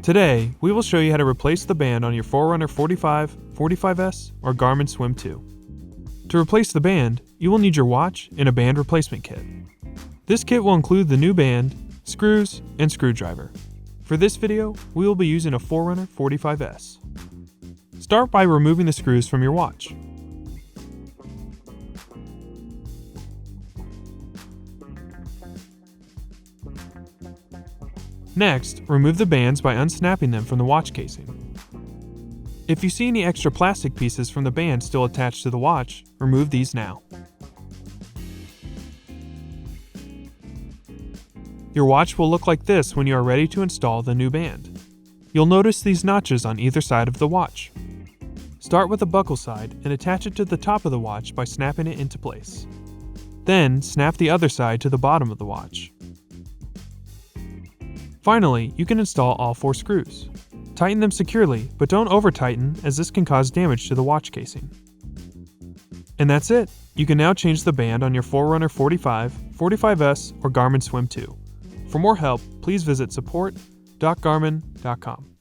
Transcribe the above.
Today, we will show you how to replace the band on your Forerunner 45, 45S, or Garmin Swim 2. To replace the band, you will need your watch and a band replacement kit. This kit will include the new band, screws, and screwdriver. For this video, we will be using a Forerunner 45S. Start by removing the screws from your watch. Next, remove the bands by unsnapping them from the watch casing. If you see any extra plastic pieces from the band still attached to the watch, remove these now. Your watch will look like this when you are ready to install the new band. You'll notice these notches on either side of the watch. Start with the buckle side and attach it to the top of the watch by snapping it into place. Then, snap the other side to the bottom of the watch. Finally, you can install all 4 screws. Tighten them securely, but don't over-tighten as this can cause damage to the watch casing. And that's it! You can now change the band on your Forerunner 45, 45S, or Garmin Swim 2. For more help, please visit support.garmin.com.